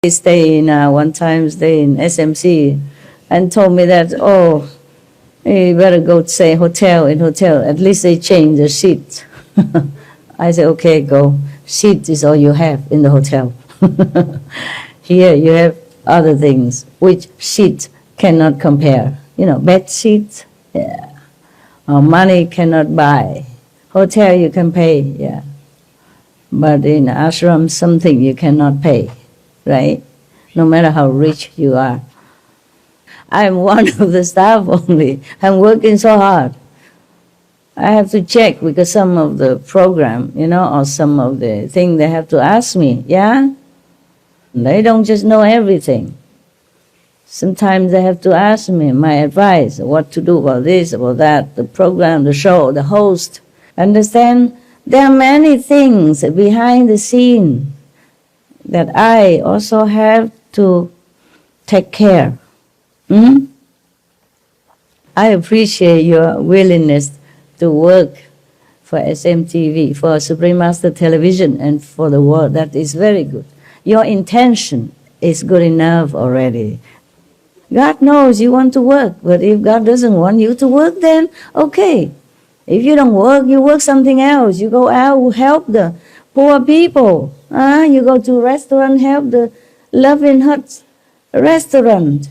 stay in one time stay in SMC and told me that, oh, you better go say hotel. In hotel, at least they change the seat. I said, okay, go. Seat is all you have in the hotel. Here you have other things which seat cannot compare. You know, bed sheet, yeah. Or money cannot buy. Hotel you can pay, yeah. But in ashram, something you cannot pay, right? No matter how rich you are. I'm one of the staff only. I'm working so hard. I have to check because some of the program, you know, or some of the thing they have to ask me, yeah? They don't just know everything. Sometimes they have to ask me my advice, what to do about this, about that, the program, the show, the host. Understand? There are many things behind the scene that I also have to take care. I appreciate your willingness to work for SMTV, for Supreme Master Television, and for the world. That is very good. Your intention is good enough already. God knows you want to work, but if God doesn't want you to work, then okay. If you don't work, you work something else. You go out, help the poor people. You go to a restaurant, help the Loving Hut restaurant.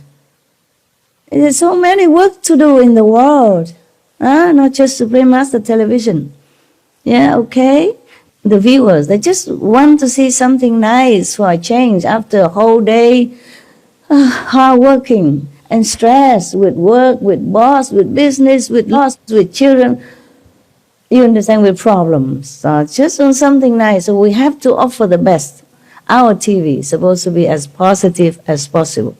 There's so many work to do in the world. Not just Supreme Master Television. Yeah, okay? The viewers, they just want to see something nice for a change after a whole day hard working and stress with work, with boss, with business, with loss, with children. You understand, with problems. Just on something nice. So we have to offer the best. Our TV is supposed to be as positive as possible,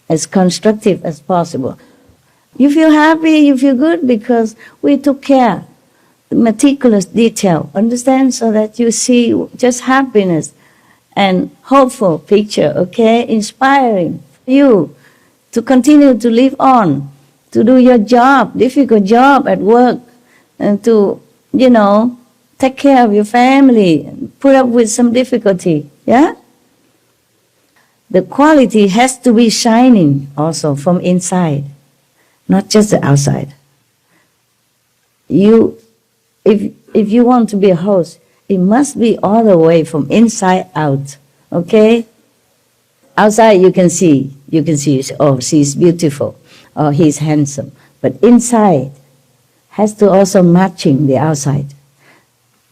as constructive as possible. You feel happy, you feel good because we took care, meticulous detail, understand, so that you see just happiness and hopeful picture, okay, inspiring you to continue to live on, to do your job, difficult job at work, and to, you know, take care of your family, put up with some difficulty, yeah? The quality has to be shining also from inside, not just the outside. If you want to be a host, it must be all the way from inside out, okay? Outside you can see, oh, she's beautiful, or he's handsome. But inside has to also matching the outside.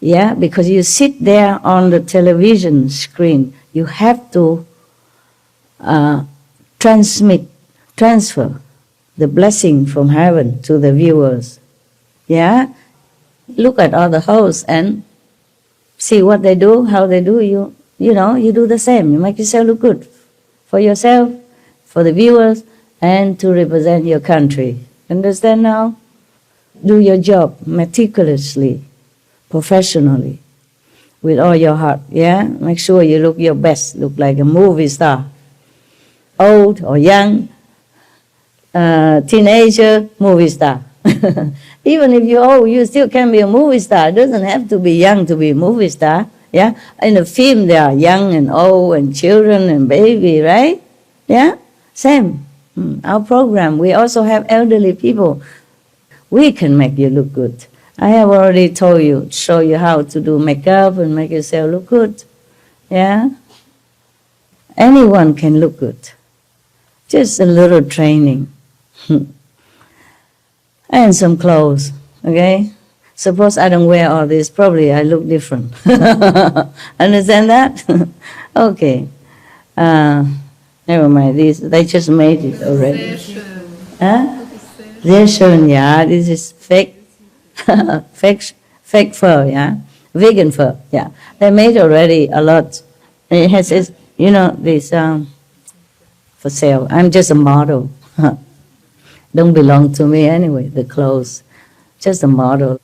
Yeah, because you sit there on the television screen, you have to transfer the blessing from heaven to the viewers. Yeah? Look at all the hosts and see what they do, how they do. You know, you do the same. You make yourself look good for yourself, for the viewers, and to represent your country. Understand now? Do your job meticulously, professionally, with all your heart, yeah? Make sure you look your best, look like a movie star. Old or young, teenager, movie star. Even if you're old, you still can be a movie star. It doesn't have to be young to be a movie star, yeah? In the film, there are young and old and children and baby, right? Yeah? Same. Our program, we also have elderly people. We can make you look good. I have already told you, show you how to do makeup and make yourself look good. Yeah? Anyone can look good. Just a little training. And some clothes, okay? Suppose I don't wear all this, probably I look different. Understand that? Okay. Never mind, they just made it already. Huh? Yeah, this is fake, fake fur, yeah, vegan fur, yeah. They made already a lot. It has, you know, this for sale. I'm just a model. Don't belong to me anyway. The clothes, just a model.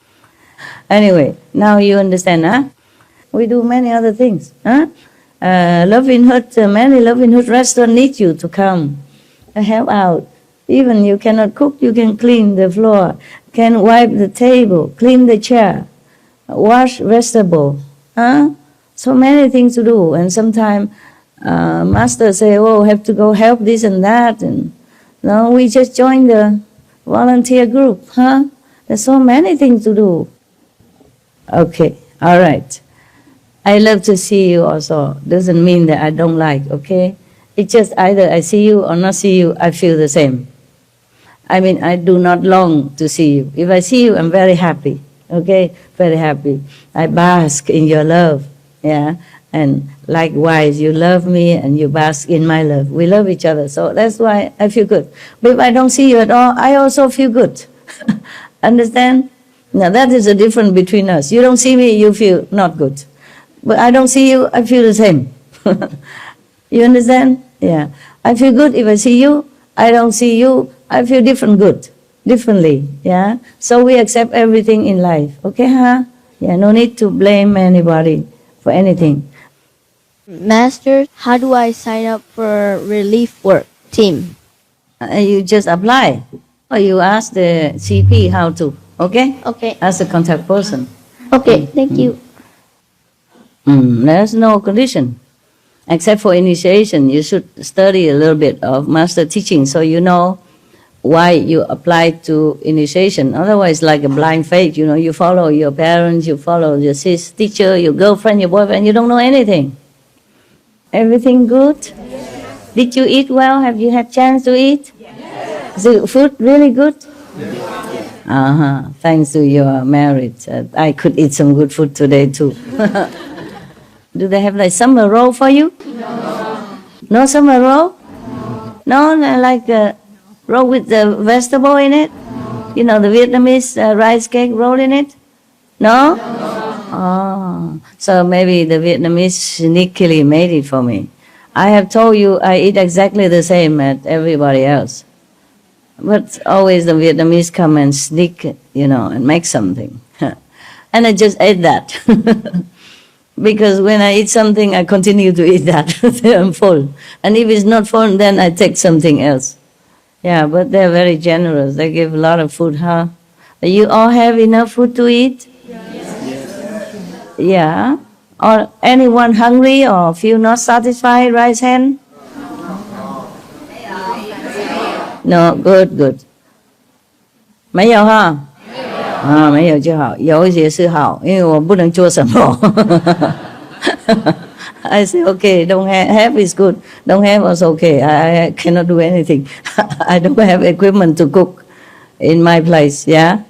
Anyway, now you understand, huh? We do many other things, huh? Loving Hut, many Loving Hut restaurants need you to come and help out. Even you cannot cook, you can clean the floor, can wipe the table, clean the chair, wash vegetable. Huh? So many things to do. And sometimes Master say, oh, have to go help this and that, and no, we just join the volunteer group, huh? There's so many things to do. Okay, all right. I love to see you also. Doesn't mean that I don't like, okay? It's just either I see you or not see you, I feel the same. I mean, I do not long to see you. If I see you, I'm very happy, okay? Very happy. I bask in your love, yeah? And likewise, you love me and you bask in my love. We love each other, so that's why I feel good. But if I don't see you at all, I also feel good. Understand? Now that is the difference between us. You don't see me, you feel not good. But I don't see you, I feel the same. You understand? Yeah. I feel good if I see you. I don't see you, I feel differently. Yeah. So we accept everything in life. Okay, huh? Yeah. No need to blame anybody for anything. Master, how do I sign up for relief work team? You just apply, or you ask the CP how to. Okay. Okay. Ask the contact person. Okay. Thank you. There's no condition. Except for initiation, you should study a little bit of master teaching so you know why you apply to initiation. Otherwise, like a blind faith, you know, you follow your parents, you follow your teacher, your girlfriend, your boyfriend, you don't know anything. Everything good? Yes. Did you eat well? Have you had chance to eat? Yes. Is the food really good? Yes. Thanks to your marriage. I could eat some good food today too. Do they have like summer roll for you? No. No summer roll? No, like a roll with the vegetable in it? You know, the Vietnamese rice cake roll in it? No? Oh, so maybe the Vietnamese sneakily made it for me. I have told you I eat exactly the same as everybody else. But always the Vietnamese come and sneak, you know, and make something. And I just ate that. Because when I eat something, I continue to eat that. I'm full. And if it's not full, then I take something else. Yeah, but they're very generous. They give a lot of food, huh? You all have enough food to eat? Yes. Yeah. Or anyone hungry or feel not satisfied, raise hand? No, good, good. 没有哈？没有就好，有也是好，因为我不能做什么。I say okay, don't have is good, don't have also okay. I cannot do anything. I don't have equipment to cook in my place, yeah.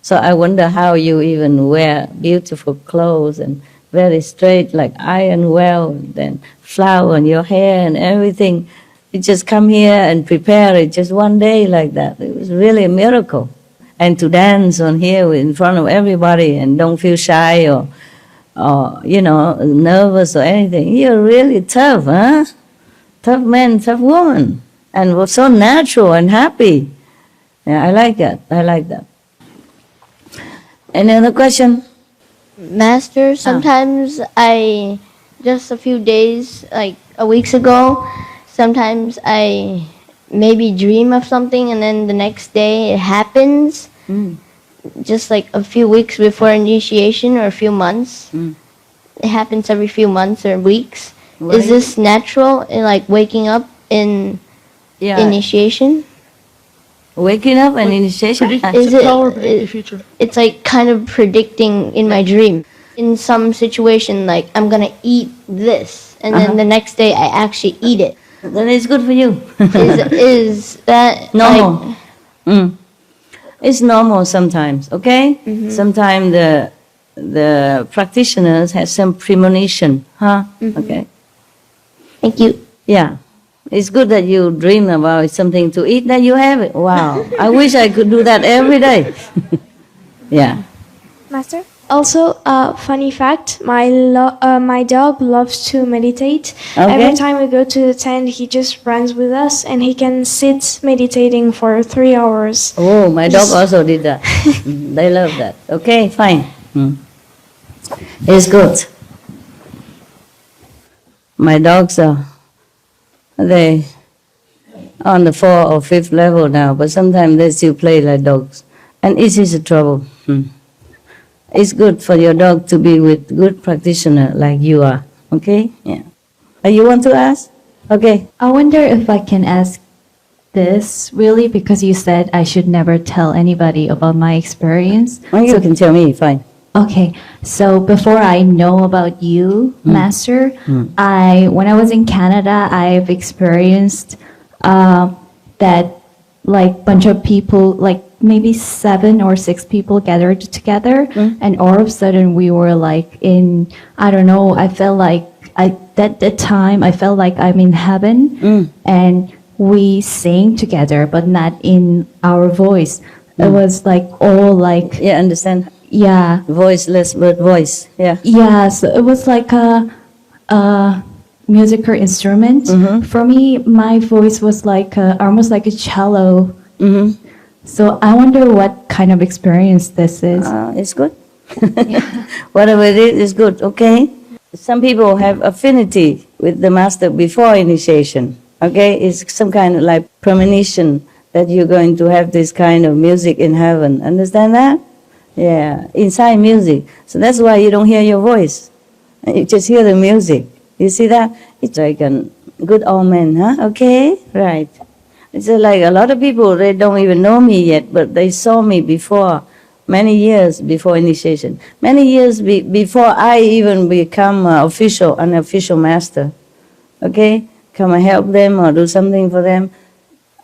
So I wonder how you even wear beautiful clothes and very straight like iron well, then flower in your hair and everything. You just come here and prepare it just one day like that. It was really a miracle. And to dance on here in front of everybody and don't feel shy or you know, nervous or anything. You're really tough, huh? Tough man, tough woman. And was so natural and happy. Yeah, I like that. I like that. Any other question? Master, sometimes I, just a few days, like weeks ago, sometimes I maybe dream of something and then the next day it happens. Just like a few weeks before initiation or a few months. It happens every few months or weeks. Right. Is this natural in like waking up in initiation? Waking up and initiation? Is it, it's like kind of predicting in my dream. In some situation, like I'm gonna eat this and then the next day I actually eat it. Then it's good for you. is that normal? Like, it's normal sometimes, okay? Sometimes the practitioners have some premonition, huh? Okay. Thank you. Yeah. It's good that you dream about something to eat, that you have it. Wow. I wish I could do that every day. Yeah. Master? Also, funny fact, my dog loves to meditate. Okay. Every time we go to the tent, he just runs with us and he can sit meditating for 3 hours. Oh, my dog also did that. They love that. Okay, fine. It's good. My dogs are, they on the 4th or 5th level now, but sometimes they still play like dogs. And it is a trouble. It's good for your dog to be with good practitioner like you are, okay? Yeah. You want to ask? Okay. I wonder if I can ask this really because you said I should never tell anybody about my experience. Well, you can tell me, fine. Okay, so before I know about you, Master, when I was in Canada, I've experienced that like bunch of people, like maybe 7 or 6 people gathered together, and all of a sudden we were like in, I don't know, I felt like that time I felt like I'm in heaven, and we sang together, but not in our voice. It was like all like, Yeah, understand? yeah. Voiceless but voice. Yeah. Yeah, so it was like a musical instrument. For me, my voice was like almost like a cello. So I wonder what kind of experience this is. It's good. Whatever it is good, okay? Some people have affinity with the master before initiation, okay? It's some kind of like premonition that you're going to have this kind of music in heaven. Understand that? Yeah, inside music. So that's why you don't hear your voice. You just hear the music. You see that? It's like a good omen, huh? Okay, right. It's like a lot of people, they don't even know me yet, but they saw me before, many years before initiation. Many years before I even become an official master. Okay? Come and help them or do something for them.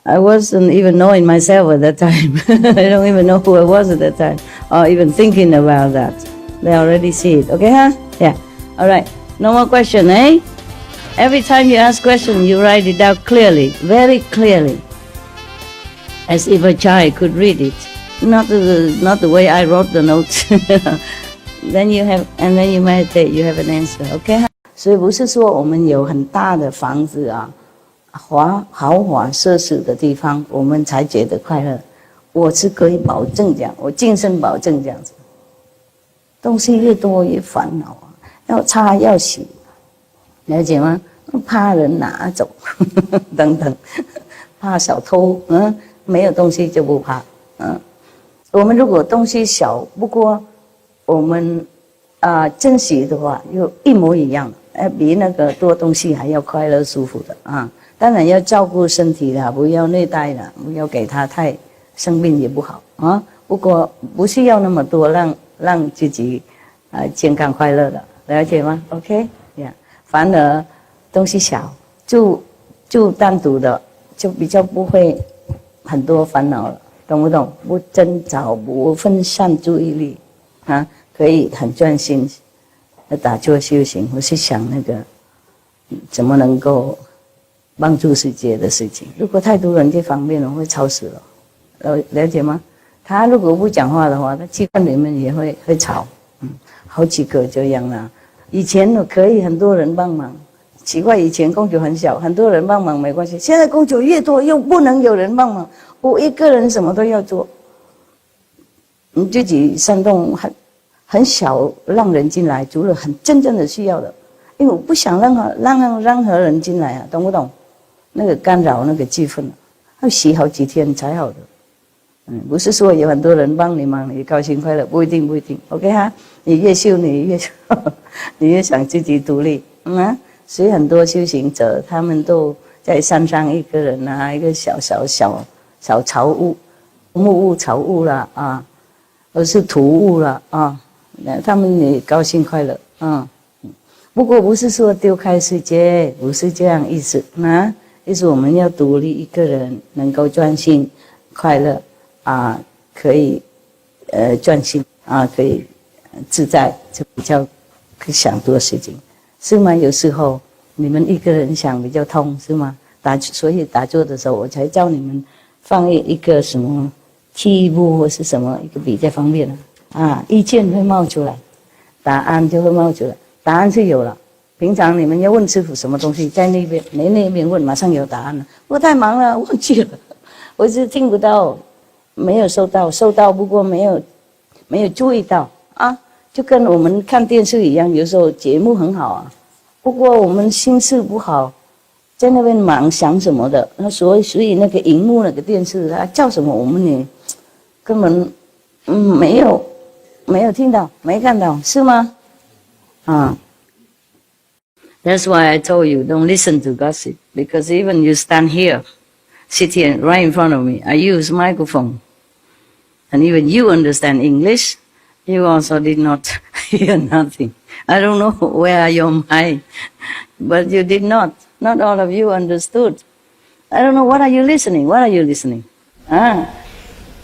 I wasn't even knowing myself at that time. I don't even know who I was at that time, or even thinking about that. They already see it. Okay, huh? Yeah. All right. No more question, eh? Every time you ask question, you write it out clearly, very clearly, as if a child could read it. Not the way I wrote the notes. Then you have, and then you meditate. You have an answer. Okay, huh? 所以不是说我们有很大的房子啊。豪华奢侈的地方，我们才觉得快乐。我是可以保证这样，我净身保证这样子。东西越多越烦恼啊，要擦要洗，了解吗？怕人拿走，等等，怕小偷，没有东西就不怕，我们如果东西小，不过我们珍惜的话，又一模一样，比那个多东西还要快乐舒服的啊。当然要照顾身体啦，不要虐待啦，不要给他太生病也不好啊。不过不需要那么多，让自己健康快乐的，了解吗 ？OK， 呀，反而东西小，就单独的，就比较不会很多烦恼了，懂不懂？不争吵，不分散注意力啊，可以很专心的打坐修行，或是想那个怎么能够帮助世界的事情。如果太多人这方面，我会吵死了。了解吗？他如果不讲话的话，他气氛里面也会吵。好几个这样啦。以前可以很多人帮忙，奇怪，以前供酒很小，很多人帮忙没关系。现在供酒越多，又不能有人帮忙，我一个人什么都要做。你自己煽动很小，让人进来，除了很真正的需要的，因为我不想让任何人进来啊，懂不懂？那个干扰那个气氛，要洗好几天才好的。不是说有很多人帮你忙，你高兴快乐，不一定，OK 哈？你越修，你越想自己独立，所以很多修行者，他们都在山上一个人啊，一个小草屋、木屋、草屋啦啊，或是土屋啦啊，他们也高兴快乐啊。不过不是说丢开世界，不是这样意思啊，意思我们要独立一个人，能够专心快乐。可以专心可以自在，就比较可以想多事情，是吗？有时候你们一个人想比较通，是吗？所以打坐的时候，我才教你们放一个什么器物或是什么一个比较方便意见会冒出来，答案就会冒出来，答案是有了。平常你们要问师父什么东西，在那边问，马上有答案了。我太忙了，忘记了，我是听不到。没有收到，不过没有注意到就跟我们看电视一样，有时候节目很好不过我们心事不好，在那边忙想什么的，那所以那个荧幕那个电视它叫什么，我们也根本没有听到，没看到，是吗？ That's why I told you, don't listen to gossip. Because even you stand here, sit here right in front of me, I use microphone. And even you understand English, you also did not hear nothing. I don't know where your mind, but you did not. Not all of you understood. I don't know, what are you listening? What are you listening? Ah.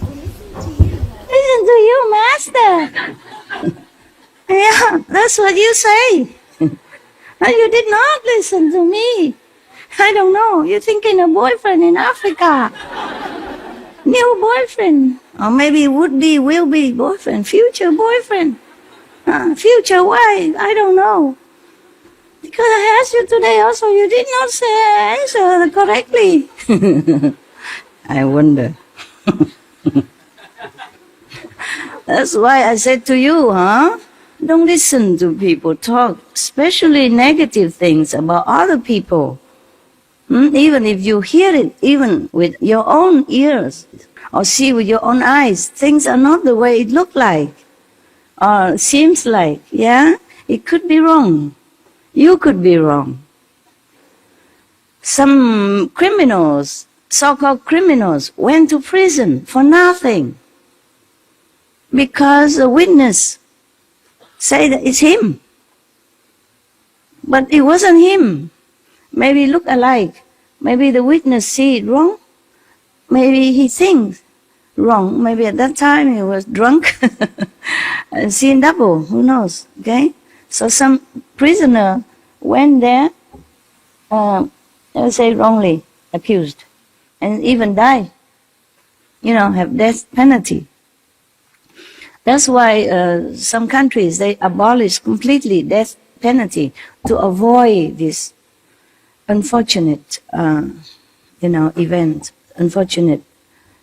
Listen to you, Master. Yeah, that's what you say. And you did not listen to me. I don't know. You're thinking of boyfriend in Africa. New boyfriend. Or maybe would be, will be boyfriend. Future boyfriend. Future wife. I don't know. Because I asked you today also, you did not say answer correctly. I wonder. That's why I said to you, don't listen to people talk, especially negative things about other people. Even if you hear it, even with your own ears, or see with your own eyes, things are not the way it look like, or seems like, yeah? It could be wrong. You could be wrong. Some criminals, so-called criminals, went to prison for nothing. Because a witness say that it's him. But it wasn't him. Maybe look alike. Maybe the witness see it wrong. Maybe he thinks wrong. Maybe at that time he was drunk and seen double. Who knows? Okay? So some prisoner went there, let's say wrongly accused, and even died. Have death penalty. That's why some countries, they abolish completely death penalty to avoid this unfortunate, event, unfortunate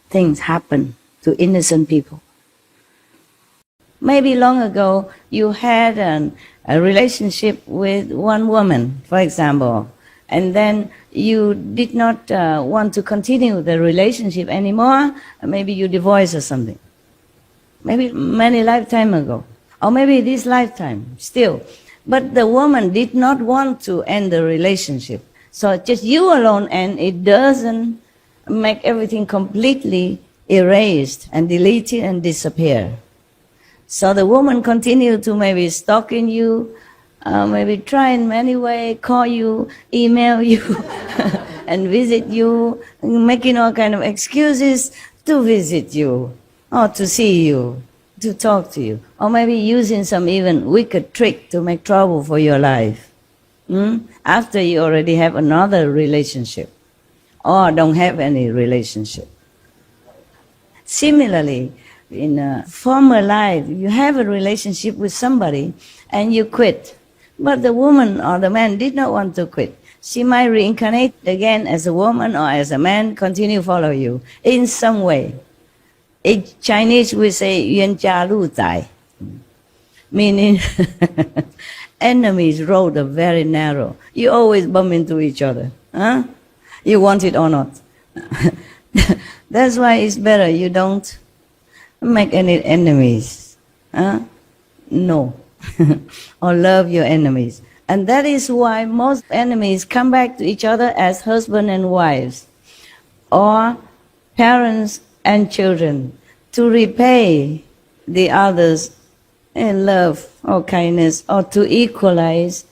things happen to innocent people. Maybe long ago you had a relationship with one woman, for example, and then you did not want to continue the relationship anymore. Maybe you divorced or something. Maybe many lifetime ago, or maybe this lifetime still. But the woman did not want to end the relationship. So just you alone, and it doesn't make everything completely erased and deleted and disappear. So the woman continued to maybe stalking you, maybe try in many ways, call you, email you, and visit you, making all kind of excuses to visit you, or to see you, to talk to you, or maybe using some even wicked trick to make trouble for your life. After you already have another relationship, or don't have any relationship. Similarly, in a former life, you have a relationship with somebody and you quit. But the woman or the man did not want to quit. She might reincarnate again as a woman or as a man, continue follow you in some way. In Chinese we say 冤家路窄, meaning enemies' road are very narrow. You always bump into each other. You want it or not. That's why it's better you don't make any enemies. No. Or love your enemies. And that is why most enemies come back to each other as husband and wives, or parents and children, to repay the others in love or kindness, or to equalize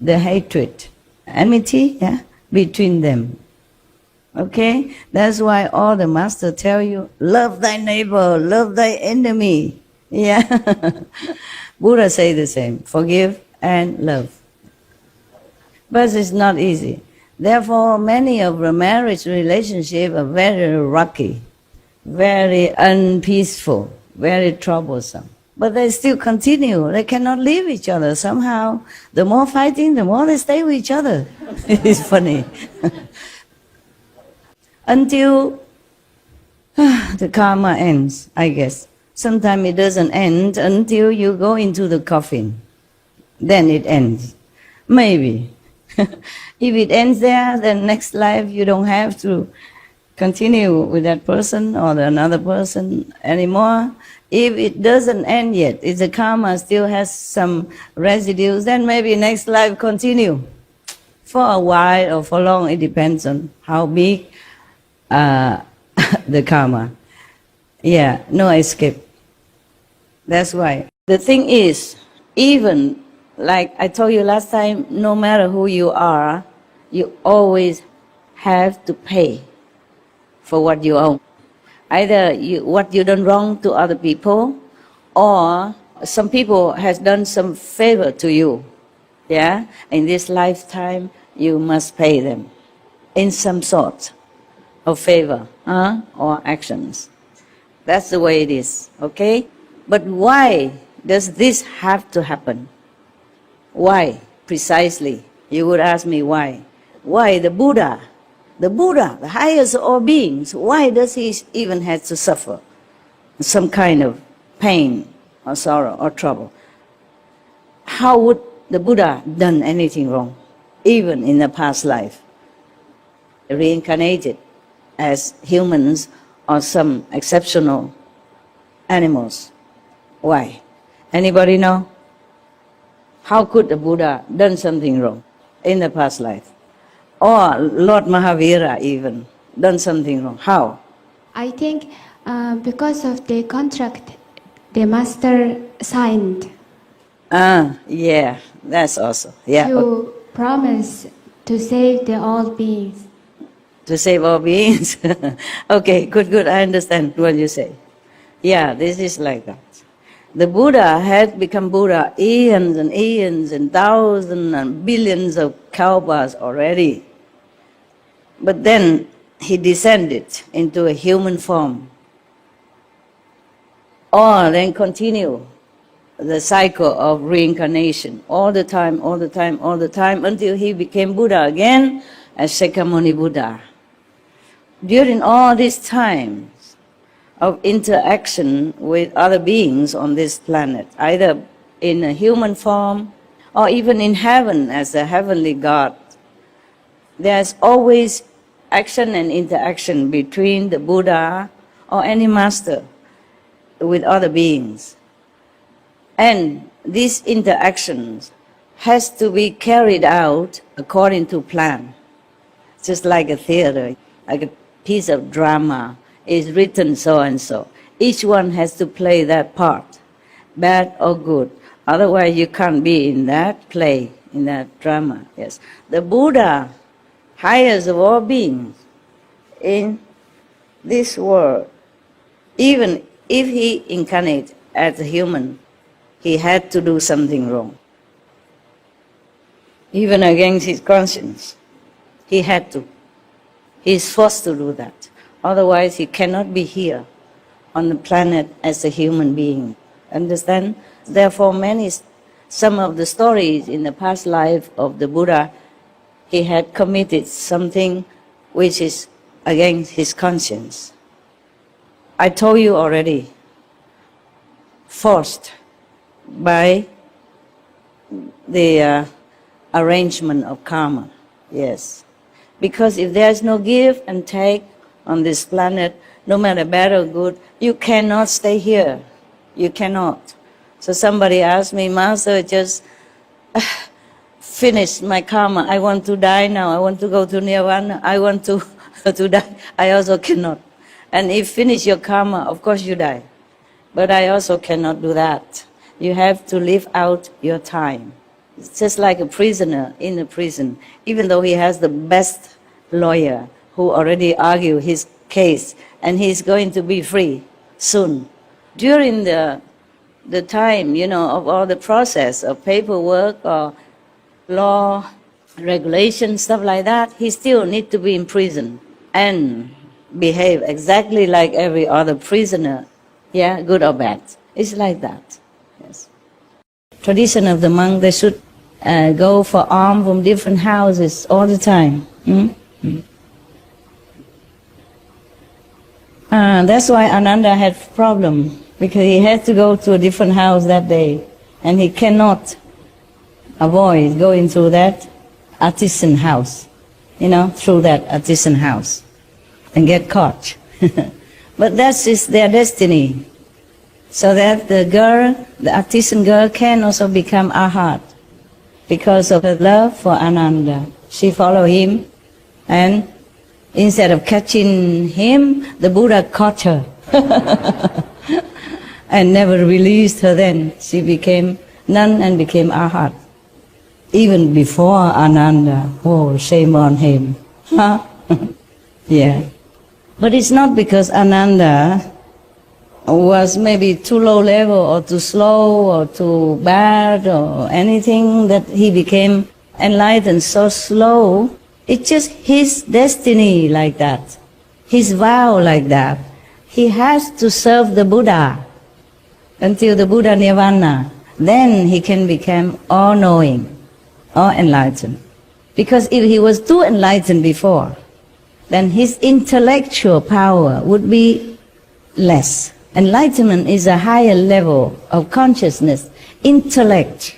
the hatred, enmity, between them. Okay? That's why all the masters tell you, love thy neighbor, love thy enemy. Yeah. Buddha say the same, forgive and love. But it's not easy. Therefore, many of the marriage relationships are very rocky, very unpeaceful, very troublesome. But they still continue. They cannot leave each other. Somehow, the more fighting, the more they stay with each other. It's funny. Until the karma ends, I guess. Sometimes it doesn't end until you go into the coffin. Then it ends. Maybe. If it ends there, then next life you don't have to continue with that person or another person anymore. If it doesn't end yet, if the karma still has some residues, then maybe next life continue. For a while or for long, it depends on how big the karma. Yeah, no escape. That's why. The thing is, even like I told you last time, no matter who you are, you always have to pay for what you own. Either what you done wrong to other people, or some people has done some favor to you. Yeah, in this lifetime, you must pay them in some sort of favor or actions. That's the way it is, okay? But why does this have to happen? Why, precisely? You would ask me why. Why the Buddha, the highest of all beings, why does he even have to suffer some kind of pain or sorrow or trouble? How would the Buddha done anything wrong, even in the past life? Reincarnated as humans or some exceptional animals. Why? Anybody know? How could the Buddha done something wrong in the past life? Or Lord Mahavira even done something wrong? How? I think because of the contract the master signed Yeah, that's also. Yeah. to promise to save the all beings. To save all beings. Okay, good. I understand what you say. Yeah, this is like that. The Buddha had become Buddha eons and eons and thousands and billions of kalpas already. But then he descended into a human form. Or then continue the cycle of reincarnation all the time, until he became Buddha again as Shakyamuni Buddha. During all these times of interaction with other beings on this planet, either in a human form or even in heaven as a heavenly God, there's always action and interaction between the Buddha or any master with other beings. And these interactions has to be carried out according to plan. Just like a theater, like a piece of drama is written so and so. Each one has to play that part, bad or good. Otherwise you can't be in that play, in that drama. Yes. The Buddha, highest of all beings in this world, even if he incarnated as a human, he had to do something wrong. Even against his conscience. He had to. He is forced to do that. Otherwise, he cannot be here on the planet as a human being. Understand? Therefore, some of the stories in the past life of the Buddha, he had committed something which is against his conscience. I told you already, forced by the arrangement of karma. Yes. Because if there is no give and take on this planet, no matter bad or good, you cannot stay here. You cannot. So somebody asked me, Master, just finish my karma. I want to die now. I want to go to Nirvana. I want to die. I also cannot. And if finish your karma, of course you die. But I also cannot do that. You have to live out your time. It's just like a prisoner in a prison. Even though he has the best lawyer who already argued his case, and he's going to be free soon. During the time, of all the process of paperwork or law, regulation, stuff like that, he still needs to be in prison and behave exactly like every other prisoner. Yeah, good or bad. It's like that. Yes. Tradition of the monk, they should go for alms from different houses all the time. That's why Ananda had problem, because he had to go to a different house that day, and he cannot avoid going through that artisan house, through that artisan house, and get caught. But that's is their destiny, so that the artisan girl can also become arhat because of her love for Ananda. She followed him, and instead of catching him, the Buddha caught her and never released her then. She became nun and became arhat. Even before Ananda, oh, shame on him. Huh? Yeah. But it's not because Ananda was maybe too low level or too slow or too bad or anything that he became enlightened so slow. It's just his destiny like that, his vow like that. He has to serve the Buddha until the Buddha Nirvana. Then he can become all-knowing, all-enlightened. Because if he was too enlightened before, then his intellectual power would be less. Enlightenment is a higher level of consciousness, intellect.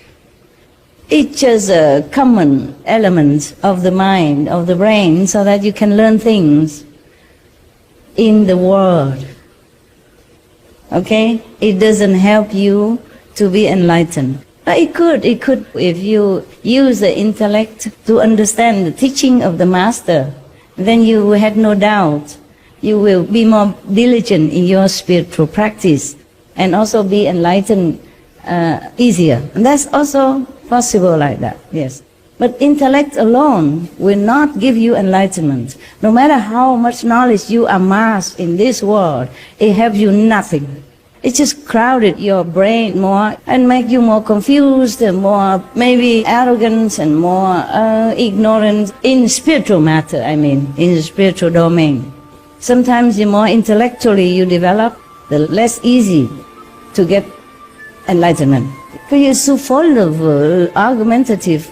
It's just a common element of the mind, of the brain, so that you can learn things in the world. Okay? It doesn't help you to be enlightened. But it could if you use the intellect to understand the teaching of the Master, then you had no doubt. You will be more diligent in your spiritual practice and also be enlightened easier. And that's also possible like that, yes. But intellect alone will not give you enlightenment. No matter how much knowledge you amass in this world, it helps you nothing. It just crowded your brain more and make you more confused and more maybe arrogant and more ignorant in spiritual matter, I mean, in the spiritual domain. Sometimes the more intellectually you develop, the less easy to get enlightenment. Because you're so full of argumentative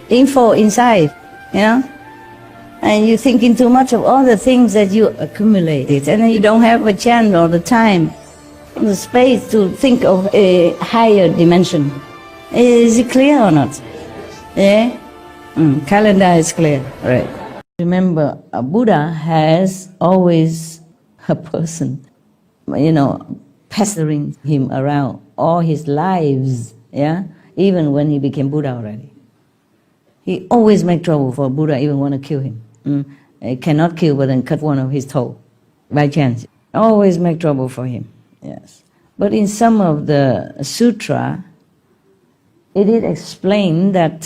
info inside, you know? And you're thinking too much of all the things that you accumulated, and then you don't have a chance or the time, the space to think of a higher dimension. Is it clear or not? Yeah? Calendar is clear, right. Remember, a Buddha has always a person, you know, pestering him around all his lives, yeah? Even when he became Buddha already. He always make trouble for Buddha, even want to kill him. He cannot kill, but then cut one of his toe, by chance. Always make trouble for him, yes. But in some of the sutra, it is explained that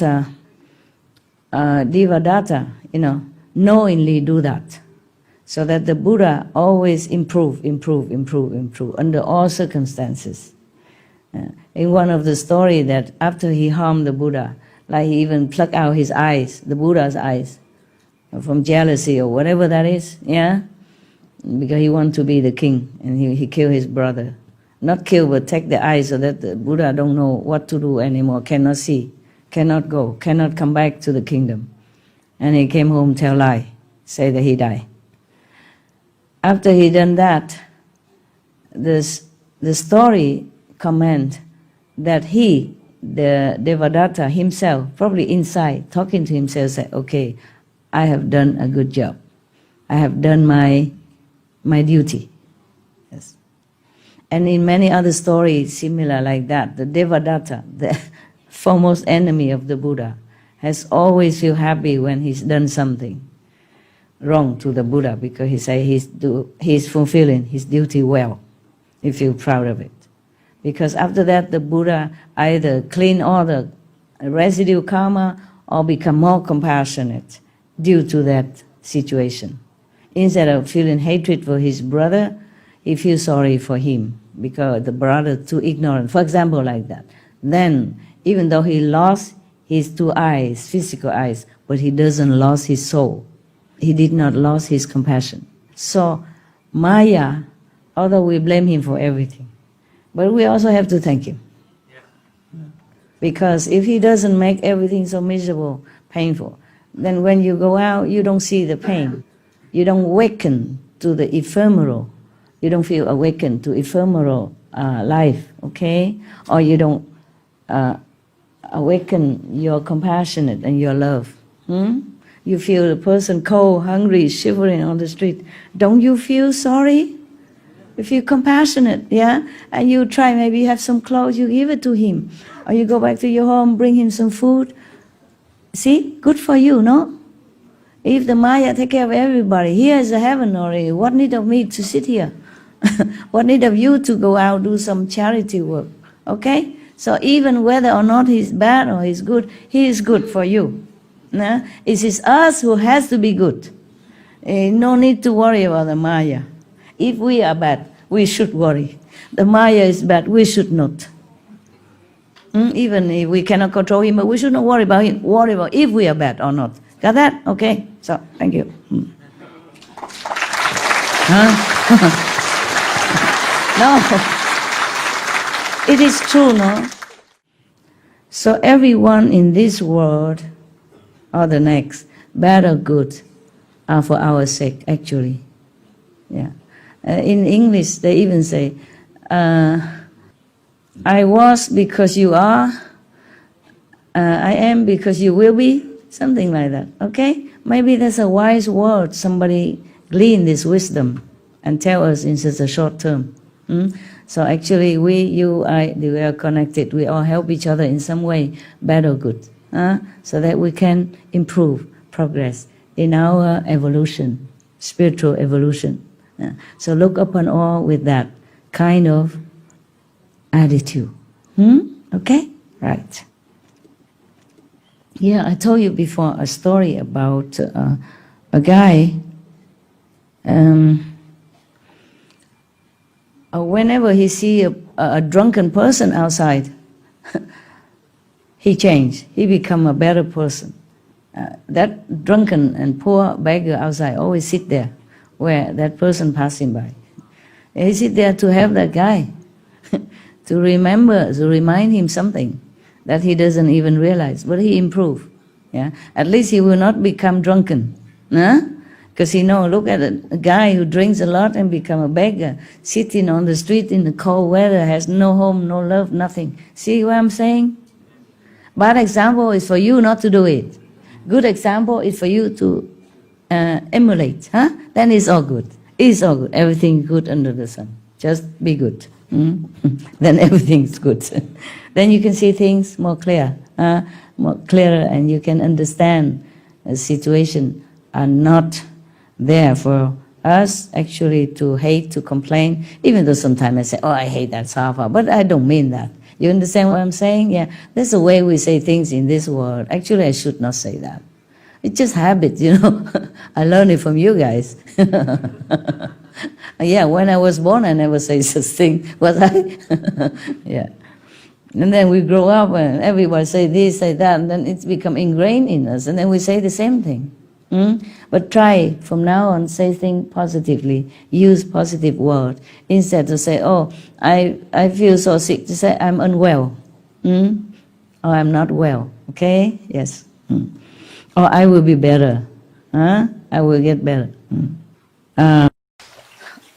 Devadatta, you know, knowingly do that, so that the Buddha always improve under all circumstances. In one of the story that after he harmed the Buddha, like he even plucked out his eyes, the Buddha's eyes, from jealousy or whatever that is, yeah? Because he wanted to be the king, and he killed his brother. Not kill, but take the eyes so that the Buddha don't know what to do anymore, cannot see, cannot go, cannot come back to the kingdom. And he came home, tell lie, say that he died. After he done that, the story comment that he, the Devadatta himself, probably inside, talking to himself, said, okay, I have done a good job. I have done my duty. Yes. And in many other stories similar like that, the Devadatta, the foremost enemy of the Buddha, has always feel happy when he's done something wrong to the Buddha, because he say he's fulfilling his duty well. He feel proud of it. Because after that, the Buddha either clean all the residue karma or become more compassionate due to that situation. Instead of feeling hatred for his brother, he feels sorry for him because the brother too ignorant. For example, like that. Then, even though he lost his two eyes, physical eyes, but he doesn't lose his soul. He did not lose his compassion. So, Maya, although we blame him for everything, but we also have to thank him. Because if he doesn't make everything so miserable, painful, then when you go out, you don't see the pain. You don't awaken to the ephemeral. You don't feel awakened to ephemeral life, okay? Or you don't awaken your compassionate and your love. You feel the person cold, hungry, shivering on the street. Don't you feel sorry? You feel compassionate, yeah? And you try, maybe have some clothes, you give it to him. Or you go back to your home, bring him some food. See, good for you, no? If the Maya take care of everybody, here is a heaven already. What need of me to sit here? What need of you to go out do some charity work? Okay? So even whether or not he's bad or he's good, he is good for you. No? It is us who has to be good. No need to worry about the Maya. If we are bad, we should worry. The Maya is bad, we should not. Even if we cannot control him, but we should not worry about him. Worry about if we are bad or not. Got that? Okay. So, thank you. No. It is true, no? So everyone in this world or the next, bad or good, are for our sake, actually. Yeah. In English, they even say, I was because you are, I am because you will be, something like that, okay? Maybe that's a wise word, somebody glean this wisdom and tell us in such a short term. So actually we, you, I, we are connected, we all help each other in some way, bad or good, so that we can improve, progress in our evolution, spiritual evolution. So look upon all with that kind of attitude. Okay? Right. Yeah, I told you before a story about a guy. Whenever he see a drunken person outside, he changed. He become a better person. That drunken and poor beggar outside always sit there where that person passing by. He sit there to help that guy, to remember, to remind him something that he doesn't even realize, but he improve. Yeah, at least he will not become drunken, because he know. Look at a guy who drinks a lot and become a beggar, sitting on the street in the cold weather, has no home, no love, nothing. See what I'm saying? Bad example is for you not to do it. Good example is for you to emulate. Then it's all good. It's all good. Everything good under the sun. Just be good. Then everything's good. Then you can see things more clear, more clearer, and you can understand the situation are not there for us actually to hate, to complain, even though sometimes I say, oh, I hate that Safa, but I don't mean that. You understand what I'm saying? Yeah, that's the way we say things in this world. Actually, I should not say that. It's just habit, you know. I learned it from you guys. Yeah, when I was born, I never say such thing, was I? Yeah. And then we grow up and everyone say this, say that, and then it's become ingrained in us, and then we say the same thing. But try from now on, say things positively, use positive word, instead to say, oh, I feel so sick, to say I'm unwell, or I'm not well, okay? Yes. Or I will be better, I will get better.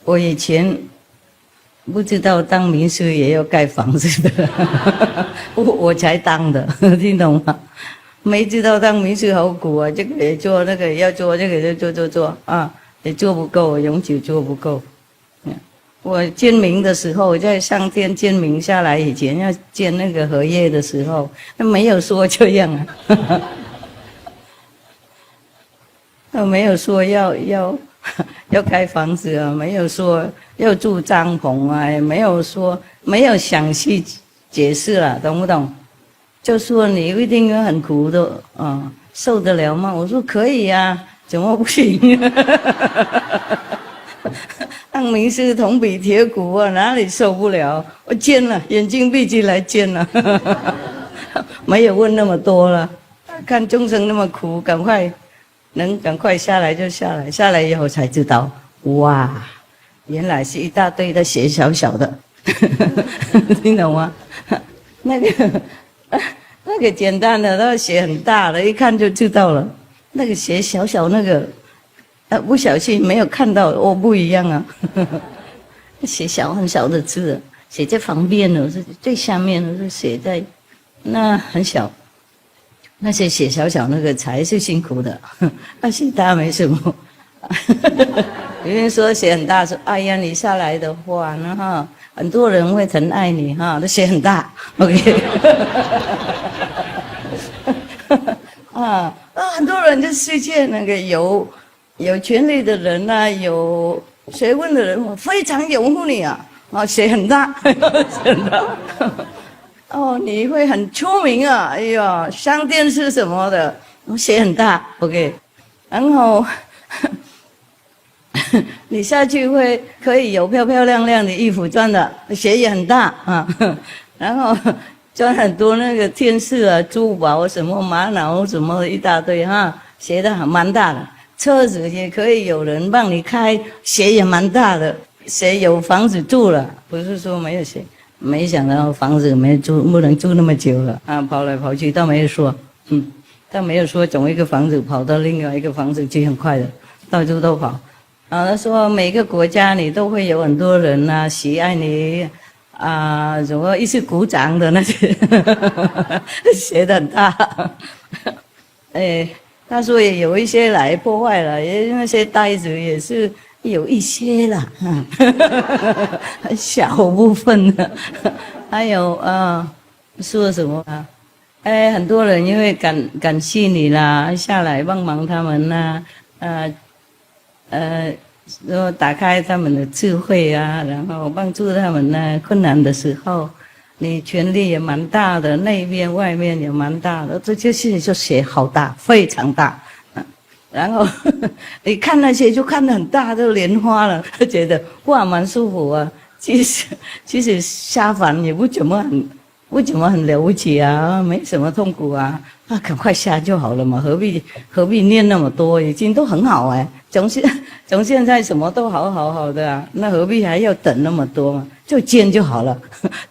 我以前不知道当minister也要盖房子的，我才当的，听懂吗？没知道当minister好苦啊，这个也做，那个也要做，这个也做啊，也做不够，永久做不够。我建明的时候，在上天建明下来以前，要建那个荷叶的时候，那没有说这样啊，没有说要盖房子啊，没有说要住帐篷啊，也没有说没有详细解释了，懂不懂？就说你一定要很苦的啊，受得了吗？我说可以啊，怎么不行？当明师铜比铁骨啊，哪里受不了？我煎了，眼睛闭起来煎了，没有问那么多了。看众生那么苦，赶快下来就下来，下来以后才知道，哇，原来是一大堆的血小小的，听懂吗？那个简单的，那个血很大的，一看就知道了。那个血小小那个，不小心没有看到，哦，不一样啊。血小很小的字，写在旁边的，是最下面的，是写在那很小。那些血小小那个才是辛苦的，那血大没什么。有人说血很大，说哎呀你下来的话呢哈，很多人会疼爱你哈，那血很大 ，OK。很多人就世界那个有权利的人啊，有学问的人，我非常拥护你啊，血很大，血很大。你会很出名啊，哎呀，上电视什么的，血很大 ，OK， 然后你下去可以有漂漂亮亮的衣服穿的，血也很大啊，然后赚很多那个天使啊、珠宝什么玛瑙什么一大堆哈，血的蛮大的，车子也可以有人帮你开，血也蛮大的，血有房子住了，不是说没有血。没想到房子没住，不能住那么久了啊！跑来跑去，倒没有说，倒没有说从一个房子跑到另外一个房子去很快的，到处都跑。他说每个国家你都会有很多人啊喜爱你什么一直鼓掌的那些，写得很大。他说也有一些来破坏了，也那些呆子也是。有一些啦，很小部分的，还有说什么啊？很多人因为感谢你啦，下来帮忙他们啦，然后打开他们的智慧啊，然后帮助他们呢困难的时候，你权力也蛮大的，内面外面也蛮大的，这就是就写好大，非常大。然后你看那些就看得很大，都莲花了，觉得哇蛮舒服啊。其实下凡也不怎么很了不起啊，没什么痛苦啊，赶快下就好了嘛，何必念那么多？已经都很好从现在什么都好的啊，那何必还要等那么多嘛？就见就好了，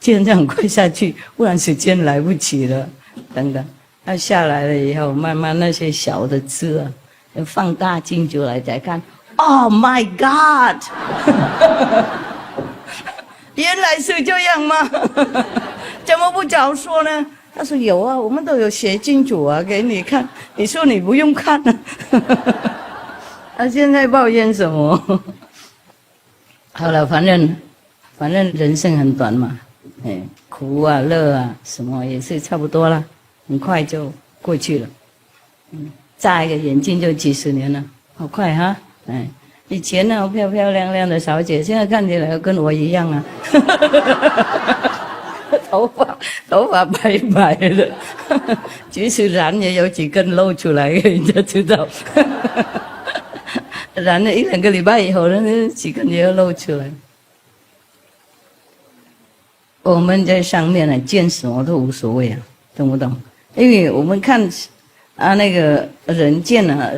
见这样快下去，不然时间来不及了。等等，那下来了以后，慢慢那些小的字啊。放大镜就来再看 ，Oh my God！ 原来是这样吗？怎么不早说呢？他说有啊，我们都有写清楚啊，给你看。你说你不用看呢？他现在抱怨什么？好了，反正人生很短嘛，苦啊乐啊什么也是差不多了，很快就过去了。眨一个眼睛就几十年了，好快哈！以前呢漂漂亮亮的小姐，现在看起来跟我一样啊，头发白白的，即使染也有几根露出来，人家知道。染了1-2个礼拜以后，那几根也要露出来。我们在上面呢，见什么都无所谓啊，懂不懂？因为我们看。那个人见啊，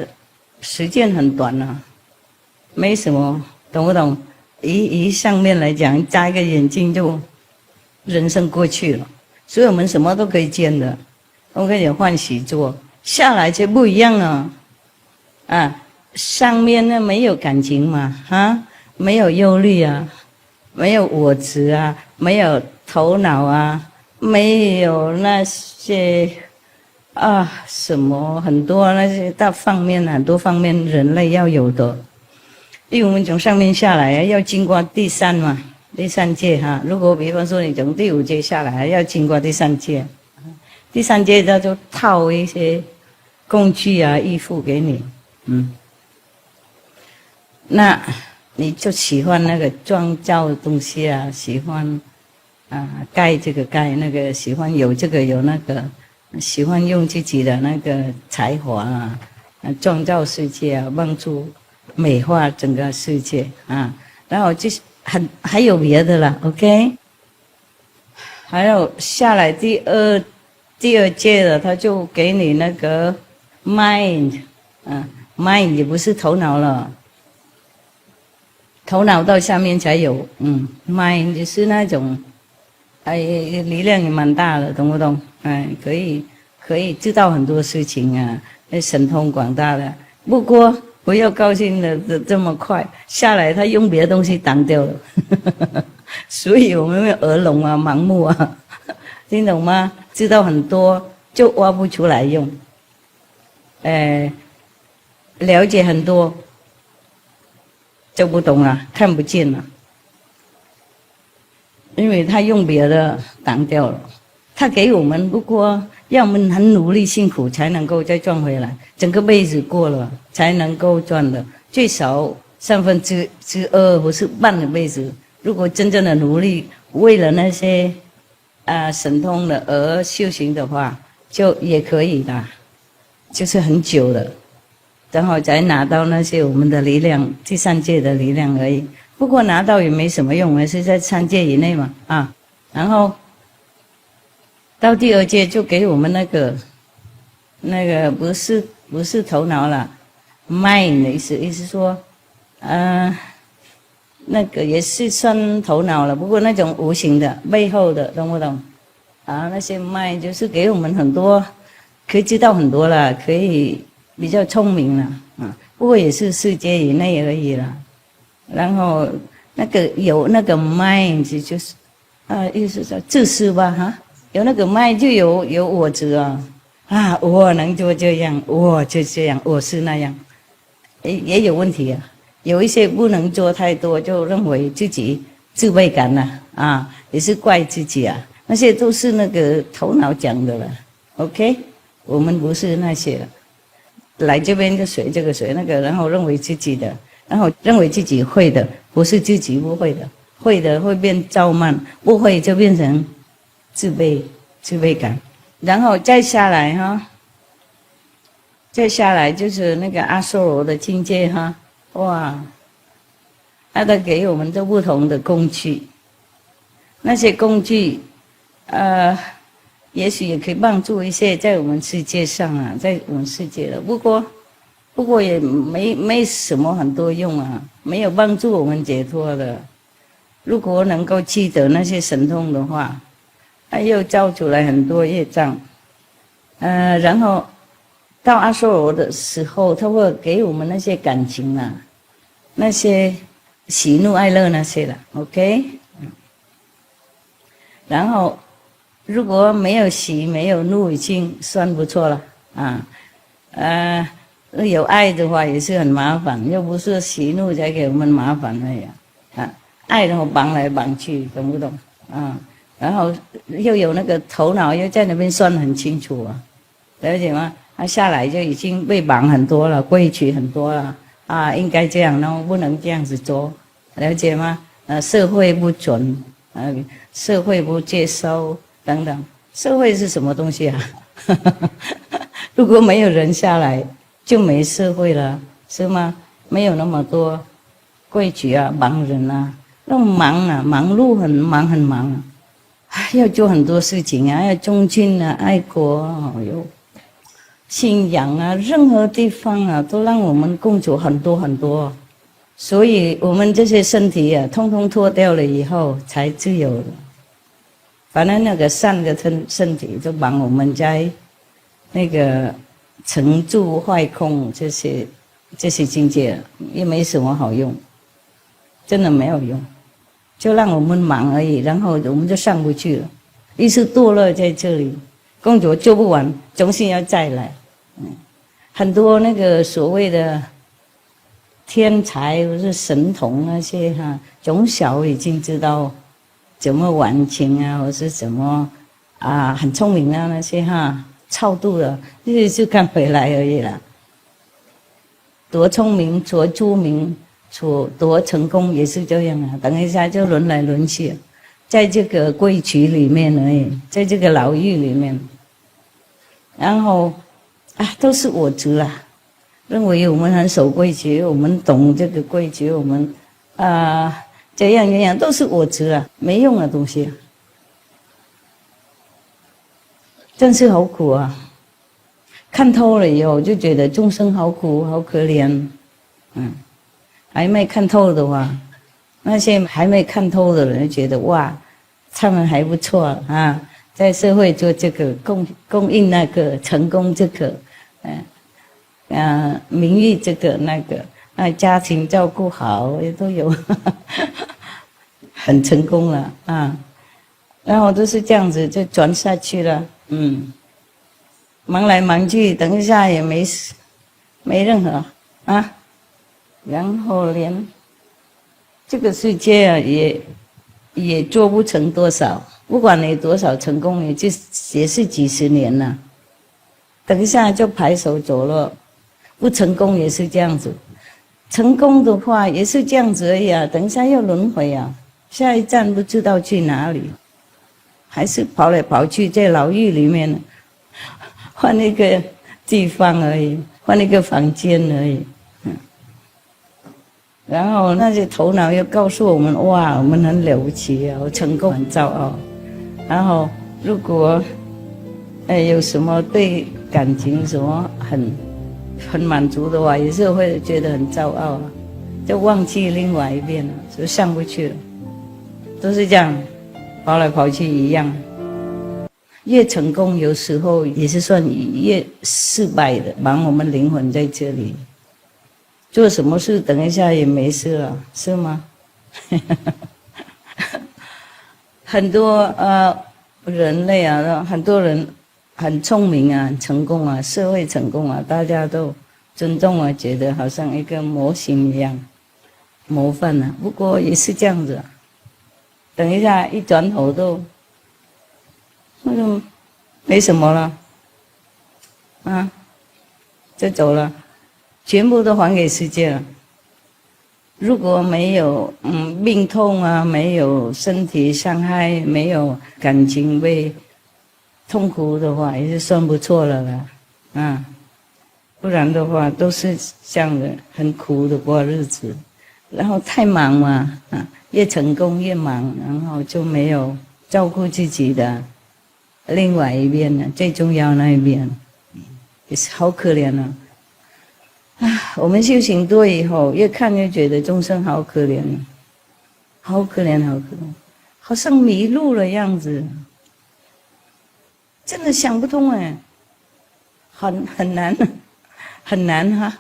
时间很短啊，没什么，懂不懂？以上面来讲，眨一个眼睛就人生过去了，所以我们什么都可以见的，我可以欢喜做，下来就不一样了，上面呢没有感情嘛，没有忧虑啊，没有我执啊，没有头脑啊，没有那些。什么很多那些大方面，很多方面人类要有的，因为我们从上面下来要经过第3界哈。如果比方说你从第5界下来，要经过第3界，第3界它就套一些工具啊、衣服给你，那你就喜欢那个创造的东西啊，喜欢盖这个盖那个，喜欢有这个有那个。喜欢用自己的那个才华啊，创造世界啊，帮助美化整个世界啊。然后就是还有别的啦 ，OK？ 还有下来第二届的，他就给你那个 mind，mind 也不是头脑了，头脑到下面才有，mind 就是那种。力量也蛮大的，懂不懂？可以知道很多事情啊，神通广大的。不过不要高兴的这么快下来，他用别的东西挡掉了，所以我们耳聋啊、盲目啊，听懂吗？知道很多就挖不出来用，了解很多就不懂了，看不见了。因为他用别的挡掉了，他给我们不过要我们很努力辛苦才能够再赚回来，整个辈子过了才能够赚的，最少2/3或是半个辈子。如果真正的努力为了那些神通的而修行的话，就也可以啦，就是很久了，然后才拿到那些我们的力量，第3界的力量而已。不过拿到也没什么用，还是在3界以内嘛然后到第2界就给我们那个不是头脑了 ，mind 的意思说，那个也是算头脑了，不过那种无形的背后的，懂不懂？那些mind就是给我们很多，可以知道很多了，可以比较聪明了不过也是世界以内而已了。然后那个有那个 mind 就是意思叫自私吧有那个 mind 就有我执我能做这样，我就这样，我是那样，也有问题有一些不能做太多，就认为自己自卑感也是怪自己那些都是那个头脑讲的了。OK， 我们不是那些了，来这边就随这个随那个，然后认为自己的，然后认为自己会的，不是自己不会的，会的会变傲慢，不会就变成自卑感。然后再下来再下来就是那个阿修罗的境界哇，他都给我们都不同的工具，那些工具也许也可以帮助一些在我们世界上在我们世界的，不过也没什么很多用没有帮助我们解脱的。如果能够记得那些神通的话，他又造出来很多业障然后到阿修罗的时候，他会给我们那些感情那些喜怒哀乐那些了 OK。 然后如果没有喜没有怒已经算不错了有爱的话也是很麻烦，又不是喜怒才给我们麻烦而已爱然后绑来绑去，懂不懂然后又有那个头脑又在那边算很清楚了解吗？他下来就已经被绑很多了，规矩很多了应该这样，然后不能这样子做，了解吗？社会不准社会不接收等等。社会是什么东西如果没有人下来就没社会了，是吗？没有那么多规矩忙人那忙忙碌很忙要做很多事情要忠君爱国信仰任何地方都让我们共处很多很多，所以我们这些身体通通脱掉了以后才自由的。反正那个善的身体就帮我们在那个成住坏空这些境界也没什么好用，真的没有用，就让我们忙而已，然后我们就上不去了，一直堕落在这里，工作做不完，总是要再来。很多那个所谓的天才或是神童那些从小已经知道怎么玩情或是怎么很聪明那些超度了，就看回来而已啦。多聪明多出名多成功也是这样等一下就轮来轮去在这个规矩里面而已，在这个牢狱里面，然后都是我执啦，认为我们很守规矩，我们懂这个规矩，我们这样都是我执啦，没用的东西真是好苦看透了以后就觉得众生好苦好可怜还没看透的话，那些还没看透的人觉得哇他们还不错在社会做这个供应那个成功这个名誉这个那个家庭照顾好也都有很成功了然后都是这样子就转下去了忙来忙去，等一下也没任何然后连这个世界也做不成多少不管你多少成功，也是几十年了。等一下就拍手走了，不成功也是这样子，成功的话也是这样子而已啊。等一下又轮回啊，下一站不知道去哪里，还是跑来跑去在牢狱里面，换一个地方而已，换一个房间而已。然后那些头脑又告诉我们，哇，我们很了不起啊，我成功很骄傲。然后如果有什么对感情什么很满足的话，也是会觉得很骄傲啊，就忘记另外一边了，就上不去了，都是这样，跑来跑去一样。越成功有时候也是算越失败的，忙我们灵魂在这里。做什么事等一下也没事了，是吗？很多人类啊，很多人很聪明啊，很成功啊，社会成功啊，大家都尊重啊，觉得好像一个模型一样，模范啊。不过也是这样子啊，等一下一转头都那就没什么了，啊，就走了。全部都还给世界了。如果没有病痛啊，没有身体伤害，没有感情被痛苦的话，也是算不错了啦，啊，不然的话都是这样的，很苦的过日子。然后太忙嘛，啊，越成功越忙，然后就没有照顾自己的另外一边呢，最重要那一边，也是好可怜啊。我们修行多以后，越看越觉得众生好可怜，好可怜，好可怜，好像迷路了样子，真的想不通哎，很难，很难哈。